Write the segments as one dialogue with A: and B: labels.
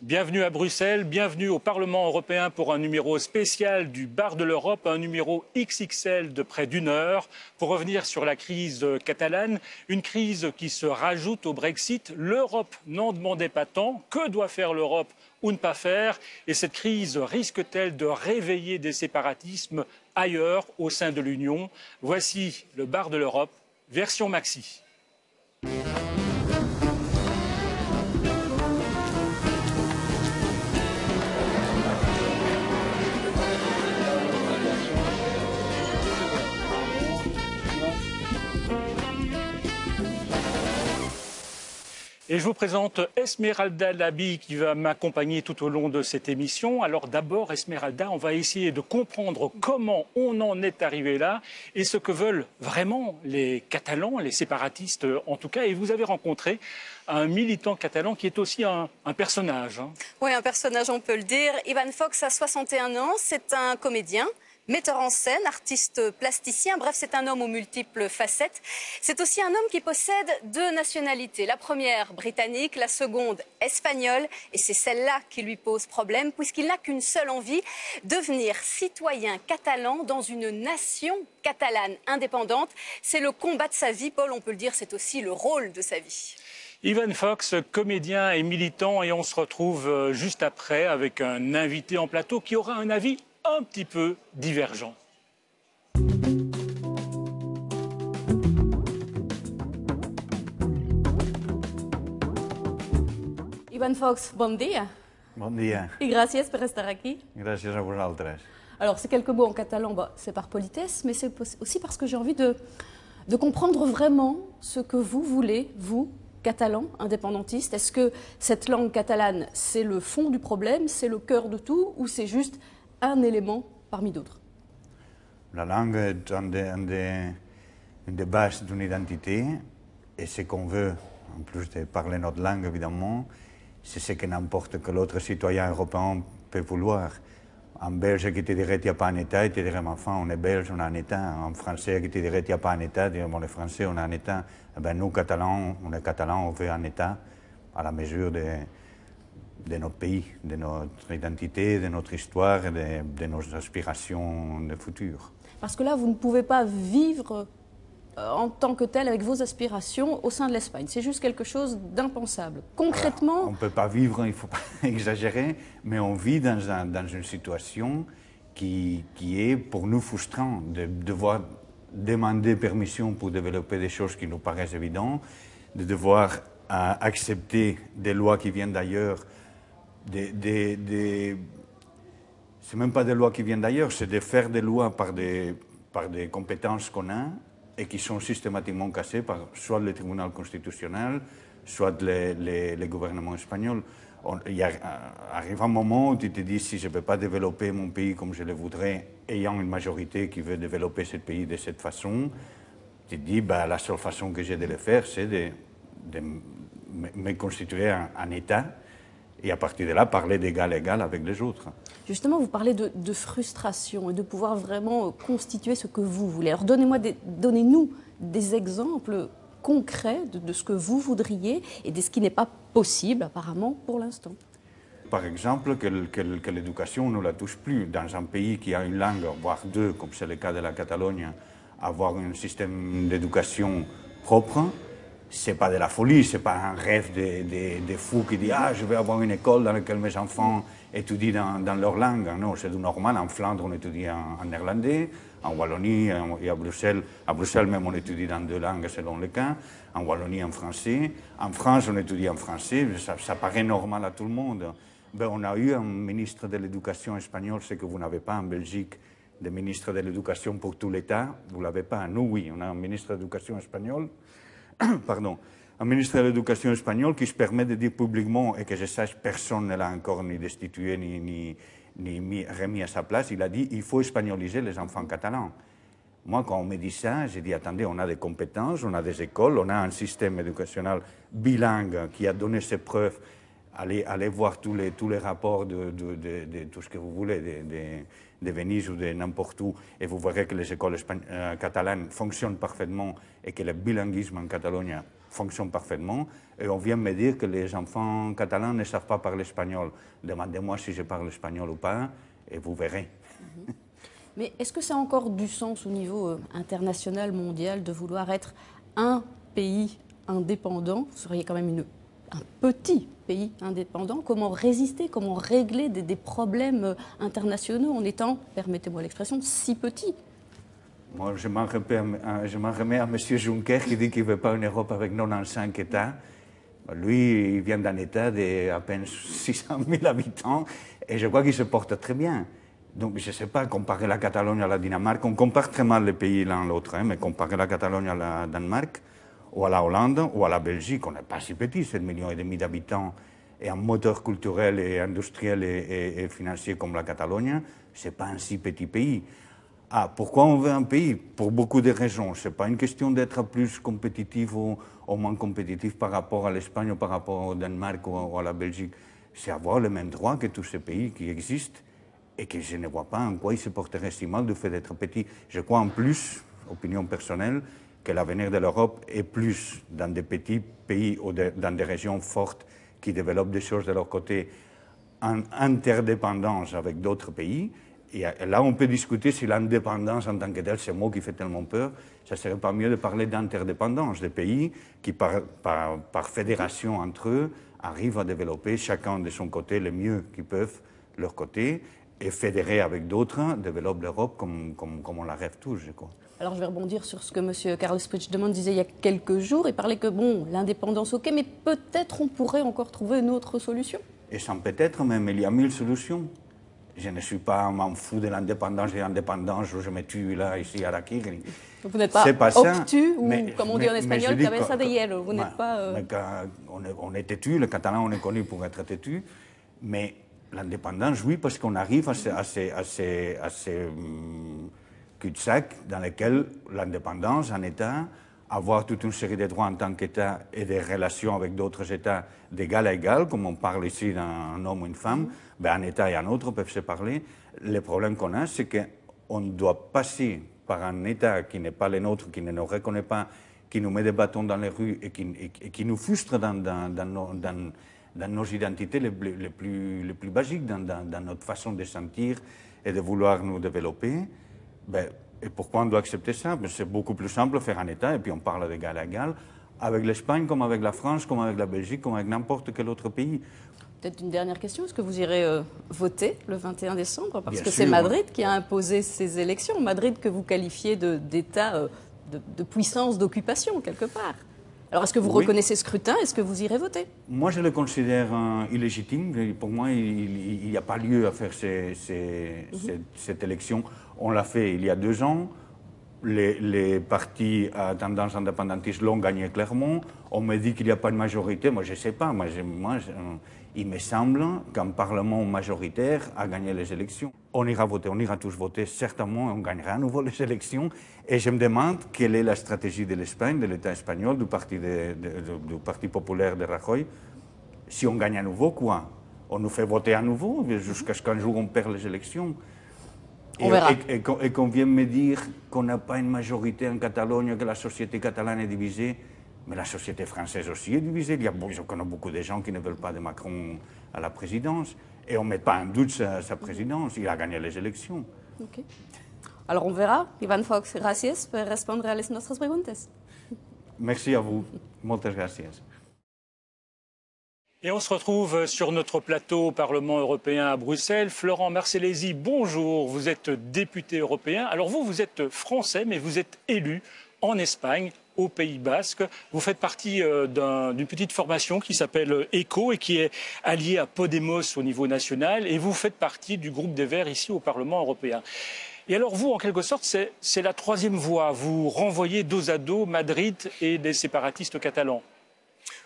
A: Bienvenue à Bruxelles, bienvenue au Parlement européen pour un numéro spécial du Bar de l'Europe, un numéro XXL de près d'une heure pour revenir sur la crise catalane, une crise qui se rajoute au Brexit. L'Europe n'en demandait pas tant, que doit faire l'Europe ou ne pas faire? Et cette crise risque-t-elle de réveiller des séparatismes ailleurs au sein de l'Union? Voici le Bar de l'Europe, version maxi. Et je vous présente Esmeralda Labi qui va m'accompagner tout au long de cette émission. Alors d'abord, Esmeralda, on va essayer de comprendre comment on en est arrivé là et ce que veulent vraiment les Catalans, les séparatistes en tout cas. Et vous avez rencontré un militant catalan qui est aussi un personnage.
B: Oui, un personnage, on peut le dire. Ivan Fox a 61 ans, c'est un comédien. Metteur en scène, artiste plasticien, bref, c'est un homme aux multiples facettes. C'est aussi un homme qui possède deux nationalités. La première britannique, la seconde espagnole. Et c'est celle-là qui lui pose problème, puisqu'il n'a qu'une seule envie, devenir citoyen catalan dans une nation catalane indépendante. C'est le combat de sa vie, Paul, on peut le dire, c'est aussi le rôle de sa vie.
A: Ivan Fox, comédien et militant, et on se retrouve juste après avec un invité en plateau qui aura un avis un petit peu divergent.
B: Ivan Fox, bon dia.
C: Bon dia.
B: Et gracias por estar aquí.
C: Gràcies a vosaltres.
B: Alors, ces quelques mots en catalan, c'est par politesse, mais c'est aussi parce que j'ai envie de comprendre vraiment ce que vous voulez, vous, catalans, indépendantistes. Est-ce que cette langue catalane, c'est le fond du problème, c'est le cœur de tout, ou c'est juste un élément parmi d'autres?
C: La langue est une des bases d'une identité, et ce qu'on veut, en plus de parler notre langue évidemment, c'est ce que n'importe quel autre citoyen européen peut vouloir. En belge qui te dirait qu'il n'y a pas un État, il te dirait, mais enfin, on est belge, on a un État. En français qui te dirait qu'il n'y a pas un État, il te dirait, bon, les Français, on a un État. Eh bien, nous, Catalans, on est Catalans, on veut un État à la mesure de notre pays, de notre identité, de notre histoire et de nos aspirations de futur.
B: Parce que là, vous ne pouvez pas vivre en tant que tel avec vos aspirations au sein de l'Espagne. C'est juste quelque chose d'impensable. Concrètement...
C: Voilà, on ne peut pas vivre, il ne faut pas exagérer, mais on vit dans une situation qui est pour nous frustrant, de devoir demander permission pour développer des choses qui nous paraissent évidentes, de devoir accepter des lois qui viennent d'ailleurs. C'est même pas des lois qui viennent d'ailleurs, c'est de faire des lois par des compétences qu'on a et qui sont systématiquement cassées par soit le tribunal constitutionnel, soit les gouvernements espagnols. Arrive un moment où tu te dis, si je ne peux pas développer mon pays comme je le voudrais, ayant une majorité qui veut développer ce pays de cette façon, tu te dis, bah, la seule façon que j'ai de le faire, c'est de me constituer un État, et à partir de là, parler d'égal à égal avec les autres.
B: Justement, vous parlez de frustration et de pouvoir vraiment constituer ce que vous voulez. Alors donnez-nous des exemples concrets de ce que vous voudriez et de ce qui n'est pas possible apparemment pour l'instant.
C: Par exemple, que l'éducation ne la touche plus. Dans un pays qui a une langue, voire deux, comme c'est le cas de la Catalogne, avoir un système d'éducation propre, c'est pas de la folie, c'est pas un rêve de fou qui dit « Ah, je vais avoir une école dans laquelle mes enfants étudient dans leur langue ». Non, c'est du normal. En Flandre, on étudie en néerlandais. En Wallonie et à Bruxelles même, on étudie dans deux langues selon le cas. En Wallonie, en français. En France, on étudie en français. Ça paraît normal à tout le monde. Ben, on a eu un ministre de l'Éducation espagnol, ce que vous n'avez pas en Belgique, des ministres de l'Éducation pour tout l'État. Vous ne l'avez pas. Nous, oui, on a un ministre de l'Éducation espagnol. Pardon, un ministre de l'Éducation espagnol qui se permet de dire publiquement, et que je sache, personne ne l'a encore ni destitué ni remis à sa place, il a dit il faut espagnoliser les enfants catalans. Moi, quand on me dit ça, j'ai dit attendez, on a des compétences, on a des écoles, on a un système éducationnel bilingue qui a donné ses preuves. Allez voir tous les rapports de tout ce que vous voulez, de Venise ou de n'importe où, et vous verrez que les écoles catalanes fonctionnent parfaitement et que le bilinguisme en Catalogne fonctionne parfaitement. Et on vient me dire que les enfants catalans ne savent pas parler espagnol. Demandez-moi si je parle espagnol ou pas, et vous verrez.
B: Mais est-ce que ça a encore du sens au niveau international, mondial, de vouloir être un pays indépendant? Vous seriez quand même un petit pays indépendant. Comment résister, comment régler des problèmes internationaux en étant, permettez-moi l'expression, si petit?
C: Moi, je m'en remets à M. Juncker qui dit qu'il ne veut pas une Europe avec 95 États. Lui, il vient d'un État d'à peine 600 000 habitants et je crois qu'il se porte très bien. Donc, je ne sais pas, comparer la Catalogne à la Dinamarque, on compare très mal les pays l'un l'autre, hein, mais comparer la Catalogne à la Danemark ou à la Hollande ou à la Belgique, on n'est pas si petit, 7,5 millions d'habitants et un moteur culturel et industriel et financier comme la Catalogne, ce n'est pas un si petit pays. Ah, pourquoi on veut un pays? Pour beaucoup de raisons. Ce n'est pas une question d'être plus compétitif ou moins compétitif par rapport à l'Espagne ou par rapport au Danemark ou à la Belgique. C'est avoir les mêmes droits que tous ces pays qui existent et que je ne vois pas en quoi ils se porteraient si mal du fait d'être petits. Je crois en plus, opinion personnelle, que l'avenir de l'Europe est plus dans des petits pays ou dans des régions fortes qui développent des choses de leur côté en interdépendance avec d'autres pays. Et là, on peut discuter si l'indépendance en tant que telle, ce mot qui fait tellement peur, ça ne serait pas mieux de parler d'interdépendance, des pays qui, par fédération entre eux, arrivent à développer chacun de son côté le mieux qu'ils peuvent, leur côté, et fédérés avec d'autres, développent l'Europe comme on la rêve tous, je crois.
B: Alors je vais rebondir sur ce que M. Carles Puigdemont disait il y a quelques jours. Il parlait que, bon, l'indépendance, ok, mais peut-être on pourrait encore trouver une autre solution.
C: Et sans peut-être même, il y a 1000 solutions. Je ne suis pas m'en fou de l'indépendance où je me tue là, ici, à la Kiri.
B: Vous n'êtes pas obtus, ou comme on dit en espagnol, cabeza de hielo. Vous n'êtes pas...
C: On est têtu, les Catalans, on est connus pour être têtus, mais l'indépendance, oui, parce qu'on arrive à ces cul-de-sac dans lesquels l'indépendance, un État, avoir toute une série de droits en tant qu'État et des relations avec d'autres États d'égal à égal, comme on parle ici d'un homme ou une femme, ben un État et un autre peuvent se parler. Le problème qu'on a, c'est qu'on doit passer par un État qui n'est pas le nôtre, qui ne nous reconnaît pas, qui nous met des bâtons dans les rues et qui nous frustre dans nos identités les plus basiques, dans notre façon de sentir et de vouloir nous développer. Ben, et pourquoi on doit accepter ça? C'est beaucoup plus simple de faire un État, et puis on parle d'égal à égal, avec l'Espagne, comme avec la France, comme avec la Belgique, comme avec n'importe quel autre pays.
B: Peut-être une dernière question, est-ce que vous irez voter le 21 décembre? Parce que c'est
C: sûr.
B: Madrid qui a imposé ces élections. Madrid que vous qualifiez d'État de puissance d'occupation, quelque part. Alors, est-ce que vous reconnaissez ce scrutin? Est-ce que vous irez voter?
C: Moi, je le considère illégitime. Pour moi, il n'y a pas lieu à faire cette élection. On l'a fait il y a 2 ans. Les partis à tendance indépendantiste l'ont gagné clairement. On me dit qu'il n'y a pas de majorité. Moi, je ne sais pas. Il me semble qu'un parlement majoritaire a gagné les élections. On ira voter, on ira tous voter, certainement, on gagnera à nouveau les élections. Et je me demande quelle est la stratégie de l'Espagne, de l'État espagnol, du Parti populaire de Rajoy. Si on gagne à nouveau, quoi? On nous fait voter à nouveau jusqu'à ce qu'un jour on perd les élections.
B: On verra.
C: Et qu'on vienne me dire qu'on n'a pas une majorité en Catalogne, que la société catalane est divisée. Mais la société française aussi est divisée. Je connais beaucoup de gens qui ne veulent pas de Macron à la présidence. Et on ne met pas en doute sa présidence. Il a gagné les élections.
B: Ok. Alors on verra. Ivan Fox, gracias por responder a nuestras preguntas.
C: Merci à vous. Muchas gracias.
A: Et on se retrouve sur notre plateau au Parlement européen à Bruxelles. Florent Marcellesi, bonjour. Vous êtes député européen. Alors vous êtes français, mais vous êtes élu en Espagne, au Pays Basque. Vous faites partie d'une petite formation qui s'appelle ECO et qui est alliée à Podemos au niveau national. Et vous faites partie du groupe des Verts ici au Parlement européen. Et alors vous, en quelque sorte, c'est la troisième voie. Vous renvoyez dos à dos Madrid et des séparatistes catalans.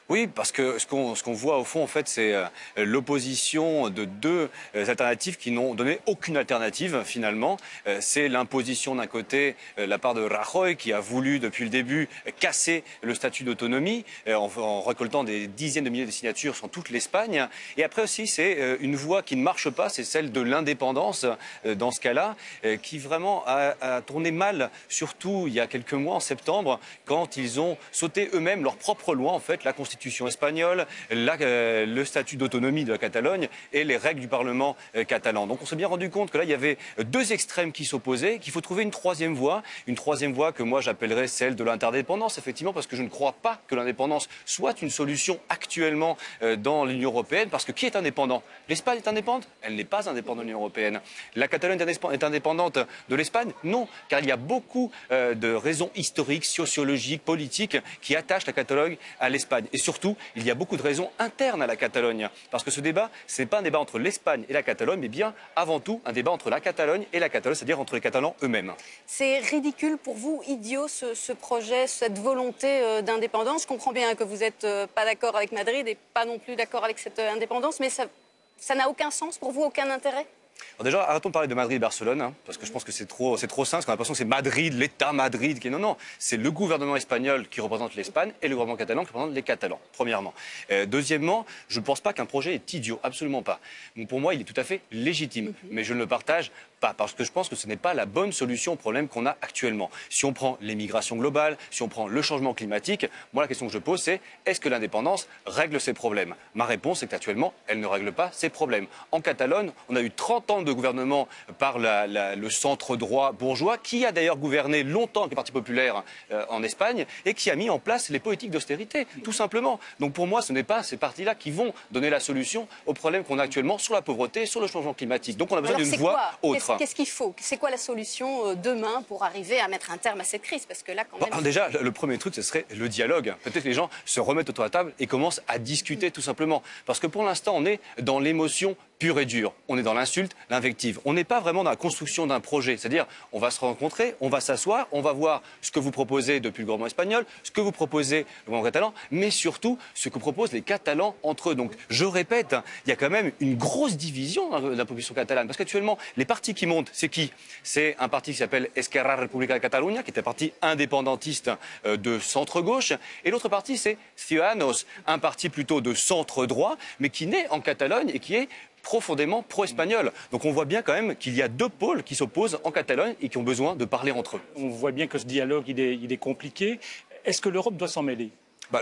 D: Oui, parce que ce qu'on voit au fond, en fait, c'est l'opposition de deux alternatives qui n'ont donné aucune alternative finalement. C'est l'imposition d'un côté, la part de Rajoy qui a voulu depuis le début casser le statut d'autonomie en récoltant des dizaines de milliers de signatures sur toute l'Espagne. Et après aussi, c'est une voie qui ne marche pas, c'est celle de l'indépendance dans ce cas-là, qui vraiment a tourné mal, surtout il y a quelques mois en septembre, quand ils ont sauté eux-mêmes leur propre loi, en fait, la Constitution espagnole, le statut d'autonomie de la Catalogne et les règles du Parlement catalan. Donc on s'est bien rendu compte que là, il y avait deux extrêmes qui s'opposaient, qu'il faut trouver une troisième voie que moi j'appellerais celle de l'interdépendance, effectivement, parce que je ne crois pas que l'indépendance soit une solution actuellement dans l'Union européenne, parce que qui est indépendant? L'Espagne est indépendante? Elle n'est pas indépendante de l'Union européenne. La Catalogne est indépendante de l'Espagne? Non, car il y a beaucoup de raisons historiques, sociologiques, politiques qui attachent la Catalogne à l'Espagne. Et surtout, il y a beaucoup de raisons internes à la Catalogne. Parce que ce débat, ce n'est pas un débat entre l'Espagne et la Catalogne, mais bien avant tout un débat entre la Catalogne et la Catalogne, c'est-à-dire entre les Catalans eux-mêmes.
B: C'est ridicule pour vous, idiot, ce projet, cette volonté d'indépendance. Je comprends bien que vous n'êtes pas d'accord avec Madrid et pas non plus d'accord avec cette indépendance, mais ça n'a aucun sens pour vous, aucun intérêt?
D: Alors déjà, arrêtons de parler de Madrid et Barcelone, hein, parce que je pense que c'est trop simple, parce qu'on a l'impression que c'est Madrid, l'État Madrid. Non, c'est le gouvernement espagnol qui représente l'Espagne et le gouvernement catalan qui représente les Catalans, premièrement. Deuxièmement, je ne pense pas qu'un projet est idiot, absolument pas. Donc, pour moi, il est tout à fait légitime, mais je ne le partage pas, parce que je pense que ce n'est pas la bonne solution au problème qu'on a actuellement. Si on prend l'émigration globale, si on prend le changement climatique, moi la question que je pose c'est, est-ce que l'indépendance règle ces problèmes? Ma réponse est qu'actuellement, elle ne règle pas ces problèmes. En Catalogne, on a eu 30 ans de gouvernement par le centre droit bourgeois, qui a d'ailleurs gouverné longtemps avec le Parti populaire en Espagne, et qui a mis en place les politiques d'austérité, tout simplement. Donc pour moi, ce n'est pas ces partis-là qui vont donner la solution aux problèmes qu'on a actuellement sur la pauvreté, sur le changement climatique. Donc on a besoin d'une voie autre.
B: Qu'est-ce qu'il faut? C'est quoi la solution demain pour arriver à mettre un terme à cette crise? Parce que là, quand même...
D: Déjà, le premier truc, ce serait le dialogue. Peut-être que les gens se remettent autour de la table et commencent à discuter tout simplement. Parce que pour l'instant, on est dans l'émotion pure et dure. On est dans l'insulte, l'invective. On n'est pas vraiment dans la construction d'un projet. C'est-à-dire, on va se rencontrer, on va s'asseoir, on va voir ce que vous proposez depuis le gouvernement espagnol, ce que vous proposez le gouvernement catalan, mais surtout ce que proposent les Catalans entre eux. Donc, je répète, il y a quand même une grosse division dans la population catalane. Parce qu'actuellement, les partis qui montent, c'est qui? C'est un parti qui s'appelle Esquerra Republicana de Catalunya, qui est un parti indépendantiste de centre-gauche. Et l'autre parti, c'est Ciudadanos, un parti plutôt de centre-droit, mais qui naît en Catalogne et qui est profondément pro-espagnol. Donc on voit bien quand même qu'il y a deux pôles qui s'opposent en Catalogne et qui ont besoin de parler entre eux.
A: On voit bien que ce dialogue, il est compliqué. Est-ce que l'Europe doit s'en mêler?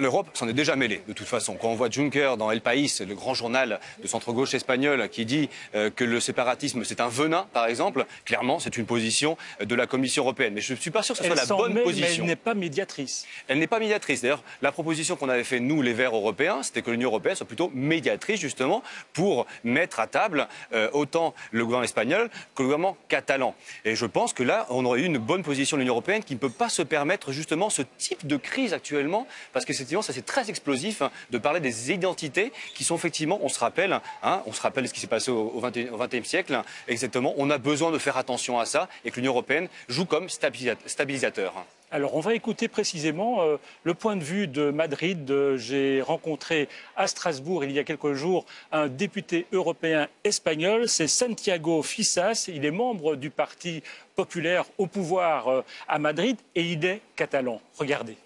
D: L'Europe s'en est déjà mêlée, de toute façon. Quand on voit Juncker dans El País, le grand journal de centre-gauche espagnol, qui dit que le séparatisme, c'est un venin, par exemple, clairement, c'est une position de la Commission européenne. Mais je ne suis pas sûr que ce soit la bonne position.
A: Mais elle n'est pas médiatrice.
D: Elle n'est pas médiatrice. D'ailleurs, la proposition qu'on avait fait, nous, les Verts européens, c'était que l'Union européenne soit plutôt médiatrice, justement, pour mettre à table autant le gouvernement espagnol que le gouvernement catalan. Et je pense que là, on aurait eu une bonne position de l'Union européenne qui ne peut pas se permettre, justement, ce type de crise actuellement, parce que effectivement, ça c'est très explosif de parler des identités qui sont effectivement, on se rappelle ce qui s'est passé au XXe siècle, exactement. On a besoin de faire attention à ça et que l'Union européenne joue comme stabilisateur.
A: Alors, on va écouter précisément le point de vue de Madrid. J'ai rencontré à Strasbourg, il y a quelques jours, un député européen espagnol, c'est Santiago Fisas. Il est membre du Parti populaire au pouvoir à Madrid et il est catalan. Regardez.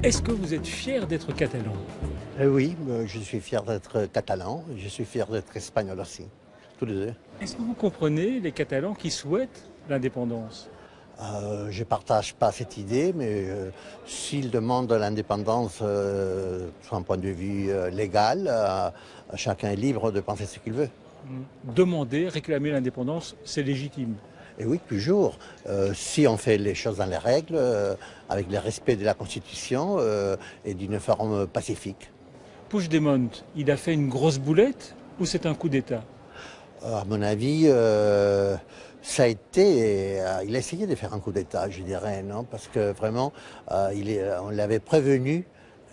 A: Est-ce que vous êtes fier d'être catalan?
E: Oui, je suis fier d'être catalan, je suis fier d'être espagnol aussi, tous les deux.
A: Est-ce que vous comprenez les Catalans qui souhaitent l'indépendance?
E: Je ne partage pas cette idée, mais s'ils demandent l'indépendance sur un point de vue légal, chacun est libre de penser ce qu'il veut.
A: Demander, réclamer l'indépendance, c'est légitime.
E: Et oui, toujours. Si on fait les choses dans les règles, avec le respect de la Constitution et d'une forme pacifique.
A: Puigdemont, il a fait une grosse boulette ou c'est un coup d'État?
E: À mon avis, ça a été... il a essayé de faire un coup d'État, je dirais, non? Parce que vraiment, on l'avait prévenu.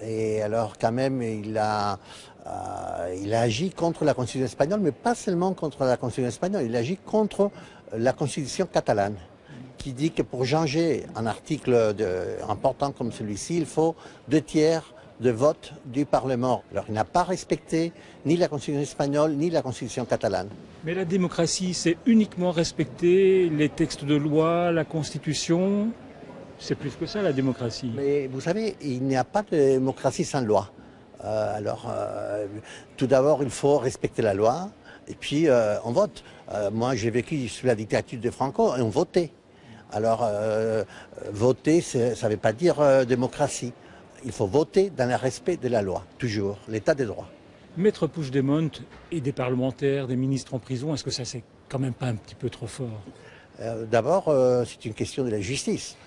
E: Et alors, quand même, il a agi contre la Constitution espagnole, mais pas seulement contre la Constitution espagnole, il a agi contre la Constitution catalane, qui dit que pour changer un article important comme celui-ci, il faut 2/3 de vote du Parlement. Alors il n'a pas respecté ni la Constitution espagnole ni la Constitution catalane.
A: Mais la démocratie, c'est uniquement respecter les textes de loi, la Constitution. C'est plus que ça, la démocratie.
E: Mais vous savez, il n'y a pas de démocratie sans loi. Tout d'abord, il faut respecter la loi, et puis on vote. Moi, j'ai vécu sous la dictature de Franco, et on votait. Alors, voter, ça ne veut pas dire démocratie. Il faut voter dans le respect de la loi, toujours, l'état des droits.
A: Maître Puigdemont et des parlementaires, des ministres en prison, est-ce que ça, c'est quand même pas un petit peu trop fort?
E: D'abord, c'est une question de la justice.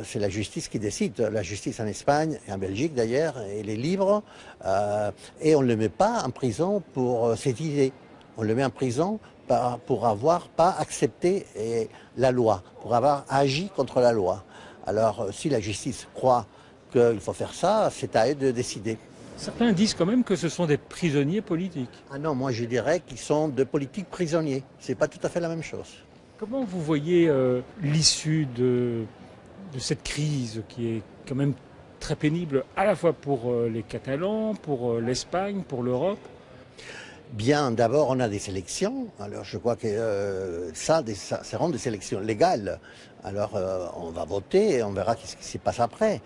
E: C'est la justice qui décide. La justice en Espagne et en Belgique d'ailleurs, elle est libre. Et on ne le met pas en prison pour ses idées. On le met en prison pour avoir pas accepté la loi, pour avoir agi contre la loi. Alors si la justice croit qu'il faut faire ça, c'est à eux de décider.
A: Certains disent quand même que ce sont des prisonniers politiques.
E: Ah non, moi je dirais qu'ils sont de politiques prisonniers. C'est pas tout à fait la même chose.
A: Comment vous voyez l'issue de cette crise qui est quand même très pénible à la fois pour les Catalans, pour l'Espagne, pour l'Europe?
E: Bien, d'abord on a des élections, alors je crois que ça seront des élections légales. Alors on va voter et on verra ce qui se passe après.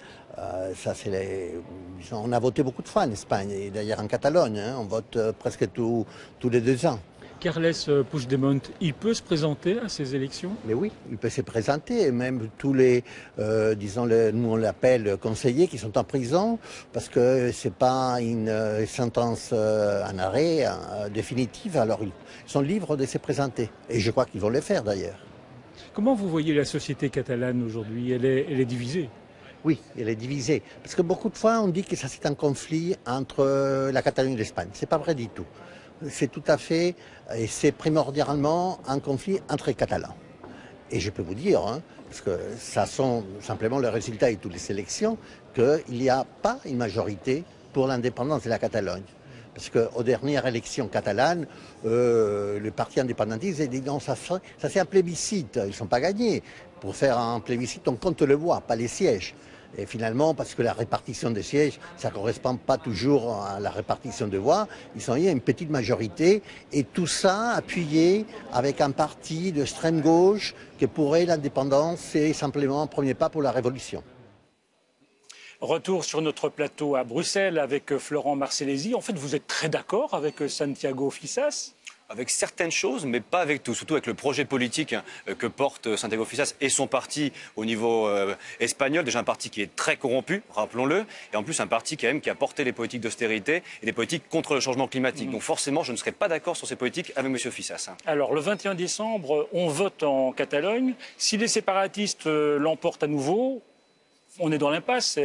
E: On a voté beaucoup de fois en Espagne, et d'ailleurs en Catalogne, hein, on vote presque tous les 2 ans.
A: Carles Puigdemont, il peut se présenter à ces élections?
E: Mais oui, il peut se présenter, et même tous les, nous on l'appelle conseillers qui sont en prison, parce que c'est pas une sentence en arrêt définitive, alors ils sont libres de se présenter. Et je crois qu'ils vont le faire d'ailleurs.
A: Comment vous voyez la société catalane aujourd'hui? Elle est divisée.
E: Oui, elle est divisée. Parce que beaucoup de fois on dit que ça c'est un conflit entre la Catalogne et l'Espagne. C'est pas vrai du tout. C'est tout à fait, et c'est primordialement un conflit entre les Catalans. Et je peux vous dire, hein, parce que ça sont simplement le résultat de toutes les élections, qu'il n'y a pas une majorité pour l'indépendance de la Catalogne. Parce qu'aux dernières élections catalanes, le parti indépendantiste a dit non, ça c'est un plébiscite, ils ne sont pas gagnés. Pour faire un plébiscite, on compte le voix, pas les sièges. Et finalement, parce que la répartition des sièges, ça ne correspond pas toujours à la répartition de voix, ils ont eu une petite majorité, et tout ça appuyé avec un parti d'extrême gauche que pour eux, l'indépendance, c'est simplement un premier pas pour la révolution.
A: Retour sur notre plateau à Bruxelles avec Florent Marcellesi. En fait, vous êtes très d'accord avec Santiago Fissas?
D: Avec certaines choses, mais pas avec tout. Surtout avec le projet politique que porte Santiago Fissas et son parti au niveau espagnol. Déjà un parti qui est très corrompu, rappelons-le. Et en plus un parti quand même qui a porté les politiques d'austérité et des politiques contre le changement climatique. Donc forcément, je ne serai pas d'accord sur ces politiques avec M. Fissas.
A: Alors, le 21 décembre, on vote en Catalogne. Si les séparatistes l'emportent à nouveau, on est dans l'impasse.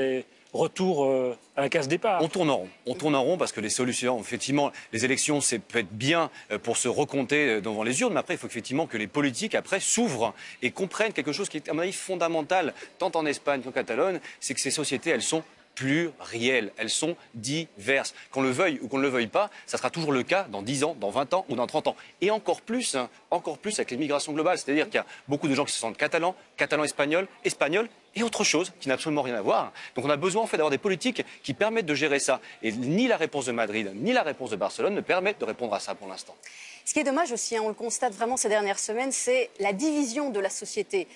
A: Retour à la case départ.
D: On tourne en rond parce que les solutions, effectivement, les élections, c'est peut-être bien pour se recompter devant les urnes, mais après, il faut effectivement que les politiques, après, s'ouvrent et comprennent quelque chose qui est, à mon avis, fondamental, tant en Espagne qu'en Catalogne, c'est que ces sociétés, elles sont plurielles, elles sont diverses. Qu'on le veuille ou qu'on ne le veuille pas, ça sera toujours le cas dans 10 ans, dans 20 ans ou dans 30 ans. Et encore plus avec les migrations globales. C'est-à-dire qu'il y a beaucoup de gens qui se sentent catalans, espagnols et autre chose qui n'a absolument rien à voir. Donc on a besoin en fait d'avoir des politiques qui permettent de gérer ça. Et ni la réponse de Madrid, ni la réponse de Barcelone ne permettent de répondre à ça pour l'instant.
B: Ce qui est dommage aussi, hein, on le constate vraiment ces dernières semaines, c'est la division de la société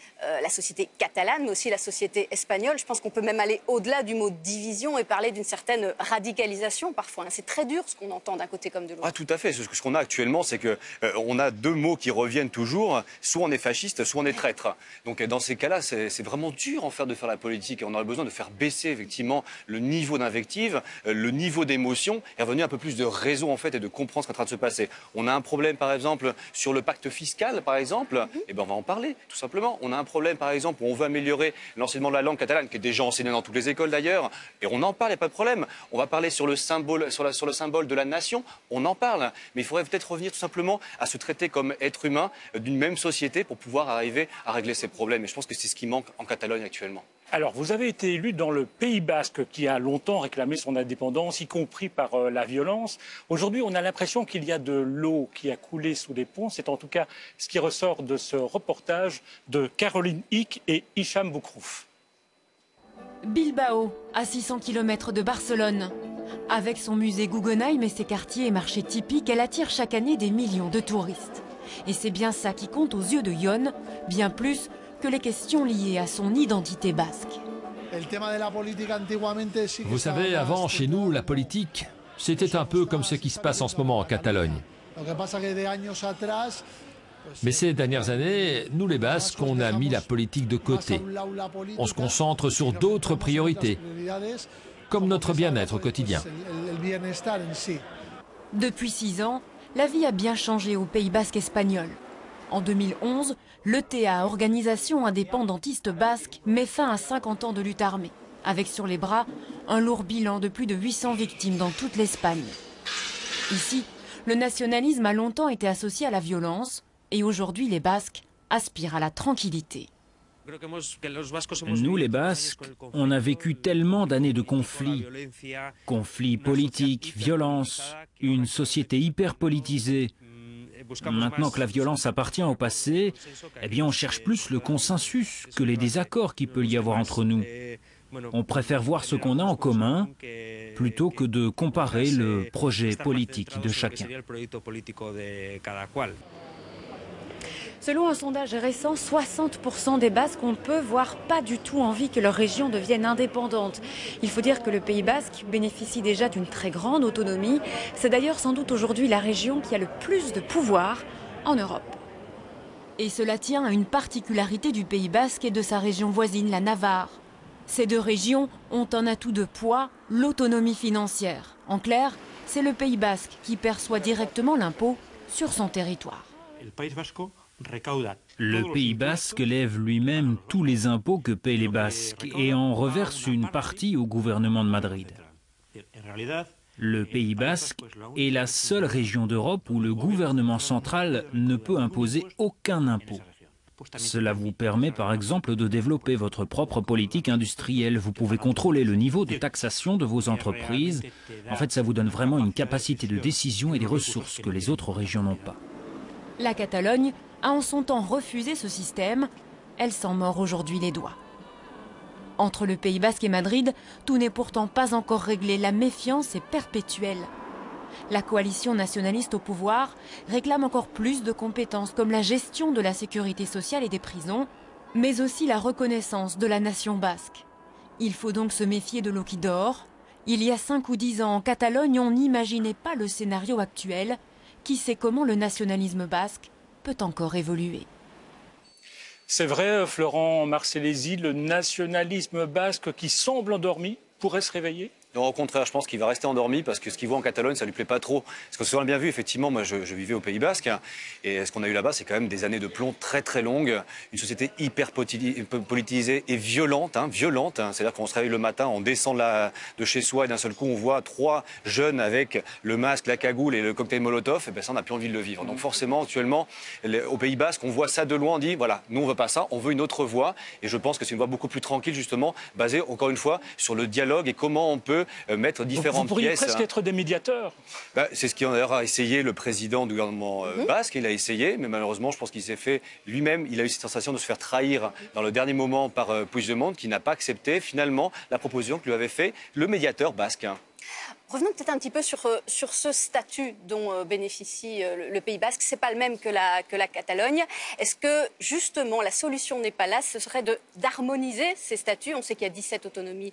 B: catalane, mais aussi la société espagnole. Je pense qu'on peut même aller au-delà du mot division et parler d'une certaine radicalisation parfois. C'est très dur ce qu'on entend d'un côté comme de l'autre.
D: Ah, tout à fait. Ce qu'on a actuellement, c'est qu'on a 2 mots qui reviennent toujours. Soit on est fasciste, soit on est traître. Donc dans ces cas-là, c'est vraiment dur en fait de faire la politique. Et on a besoin de faire baisser effectivement le niveau d'invective, le niveau d'émotion, et revenir un peu plus de raison en fait et de comprendre ce qui est en train de se passer. On a un problème par exemple sur le pacte fiscal par exemple, et ben on va en parler tout simplement. On a un problème par exemple où on veut améliorer l'enseignement de la langue catalane qui est déjà enseigné dans toutes les écoles d'ailleurs, et on en parle, il n'y a pas de problème. On va parler sur le symbole, sur le symbole de la nation, on en parle, mais il faudrait peut-être revenir tout simplement à se traiter comme être humain d'une même société pour pouvoir arriver à régler ces problèmes, et je pense que c'est ce qui manque en Catalogne actuellement.
A: Alors, vous avez été élu dans le Pays basque qui a longtemps réclamé son indépendance, y compris par la violence. Aujourd'hui, on a l'impression qu'il y a de l'eau qui a coulé sous les ponts. C'est en tout cas ce qui ressort de ce reportage de Caroline Hick et Hicham Boukrouf.
F: Bilbao, à 600 km de Barcelone. Avec son musée Guggenheim et ses quartiers et marchés typiques, elle attire chaque année des millions de touristes. Et c'est bien ça qui compte aux yeux de Jon, bien plus que les questions liées à son identité basque.
G: Vous savez, avant, chez nous, la politique, c'était un peu comme ce qui se passe en ce moment en Catalogne. Mais ces dernières années, nous les Basques, on a mis la politique de côté. On se concentre sur d'autres priorités, comme notre bien-être au quotidien.
F: Depuis 6 ans, la vie a bien changé au Pays basque espagnol. En 2011, l'ETA, organisation indépendantiste basque, met fin à 50 ans de lutte armée, avec sur les bras un lourd bilan de plus de 800 victimes dans toute l'Espagne. Ici, le nationalisme a longtemps été associé à la violence, et aujourd'hui les Basques aspirent à la tranquillité.
H: Nous, les Basques, on a vécu tellement d'années de conflits. Conflits politiques, violence, une société hyper politisée. Maintenant que la violence appartient au passé, eh bien on cherche plus le consensus que les désaccords qu'il peut y avoir entre nous. On préfère voir ce qu'on a en commun plutôt que de comparer le projet politique de chacun.
F: Selon un sondage récent, 60% des Basques ont peu, voire pas du tout envie que leur région devienne indépendante. Il faut dire que le Pays basque bénéficie déjà d'une très grande autonomie. C'est d'ailleurs sans doute aujourd'hui la région qui a le plus de pouvoir en Europe. Et cela tient à une particularité du Pays basque et de sa région voisine, la Navarre. Ces deux régions ont un atout de poids, l'autonomie financière. En clair, c'est le Pays basque qui perçoit directement l'impôt sur son territoire.
H: Le Pays basque lève lui-même tous les impôts que paient les Basques et en reverse une partie au gouvernement de Madrid. Le Pays basque est la seule région d'Europe où le gouvernement central ne peut imposer aucun impôt. Cela vous permet par exemple de développer votre propre politique industrielle. Vous pouvez contrôler le niveau de taxation de vos entreprises. En fait, ça vous donne vraiment une capacité de décision et des ressources que les autres régions n'ont pas.
F: La Catalogne a en son temps refusé ce système. Elle s'en mord aujourd'hui les doigts. Entre le Pays basque et Madrid, tout n'est pourtant pas encore réglé. La méfiance est perpétuelle. La coalition nationaliste au pouvoir réclame encore plus de compétences comme la gestion de la sécurité sociale et des prisons, mais aussi la reconnaissance de la nation basque. Il faut donc se méfier de l'eau qui dort. Il y a 5 ou 10 ans en Catalogne, on n'imaginait pas le scénario actuel. Qui sait comment le nationalisme basque peut encore évoluer.
A: C'est vrai, Florent Marcellesi, le nationalisme basque qui semble endormi pourrait se réveiller ?
D: Non, au contraire, je pense qu'il va rester endormi parce que ce qu'il voit en Catalogne, ça lui plaît pas trop. Parce que souvent bien vu, effectivement, moi je vivais au Pays basque et ce qu'on a eu là-bas, c'est quand même des années de plomb très très longues, une société hyper politisée et violente. C'est-à-dire qu'on se réveille le matin, on descend de chez soi et d'un seul coup on voit 3 jeunes avec le masque, la cagoule et le cocktail Molotov. Et ben ça, on n'a plus envie de le vivre. Donc forcément, actuellement, au Pays basque, on voit ça de loin, on dit voilà, nous on veut pas ça, on veut une autre voie. Et je pense que c'est une voie beaucoup plus tranquille justement, basée encore une fois sur le dialogue et comment on peut mettre différentes pièces.
A: Vous pourriez presque être des médiateurs.
D: C'est ce d'ailleurs a essayé le président du gouvernement basque. Il a essayé, mais malheureusement, je pense qu'il s'est fait lui-même. Il a eu cette sensation de se faire trahir dans le dernier moment par Puigdemont, qui n'a pas accepté finalement la proposition que lui avait fait le médiateur basque.
B: Revenons peut-être un petit peu sur ce statut dont bénéficie le Pays basque. Ce n'est pas le même que la Catalogne. Est-ce que justement la solution n'est pas là, ce serait d'harmoniser ces statuts? On sait qu'il y a 17 autonomies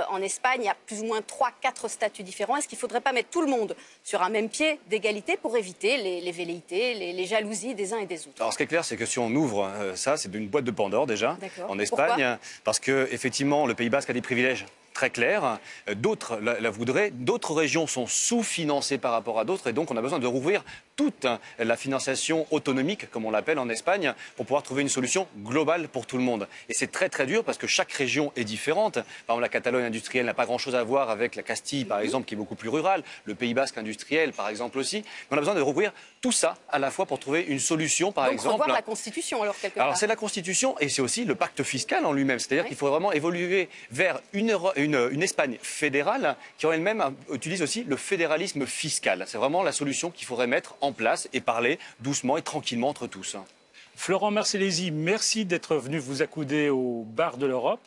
B: en Espagne, il y a plus ou moins 3-4 statuts différents. Est-ce qu'il ne faudrait pas mettre tout le monde sur un même pied d'égalité pour éviter les velléités, les jalousies des uns et des autres?
D: Alors ce qui est clair, c'est que si on ouvre ça, c'est une boîte de Pandore déjà en Espagne.
B: Pourquoi?
D: Parce que effectivement, le Pays basque a des privilèges très clair. D'autres la voudraient. D'autres régions sont sous-financées par rapport à d'autres. Et donc, on a besoin de rouvrir toute la financiation autonomique, comme on l'appelle en Espagne, pour pouvoir trouver une solution globale pour tout le monde. Et c'est très très dur parce que chaque région est différente. Par exemple, la Catalogne industrielle n'a pas grand-chose à voir avec la Castille, par exemple, qui est beaucoup plus rurale. Le Pays Basque industriel, par exemple, aussi. Mais on a besoin de recouvrir tout ça à la fois pour trouver une solution, par exemple.
B: Donc revoir la Constitution, alors, quelque part.
D: Alors c'est la Constitution et c'est aussi le pacte fiscal en lui-même. C'est-à-dire qu'il faut vraiment évoluer vers une Espagne fédérale qui en elle-même utilise aussi le fédéralisme fiscal. C'est vraiment la solution qu'il faudrait mettre en place et parler doucement et tranquillement entre tous.
A: Florent Marcellesi, merci d'être venu vous accouder au bar de l'Europe.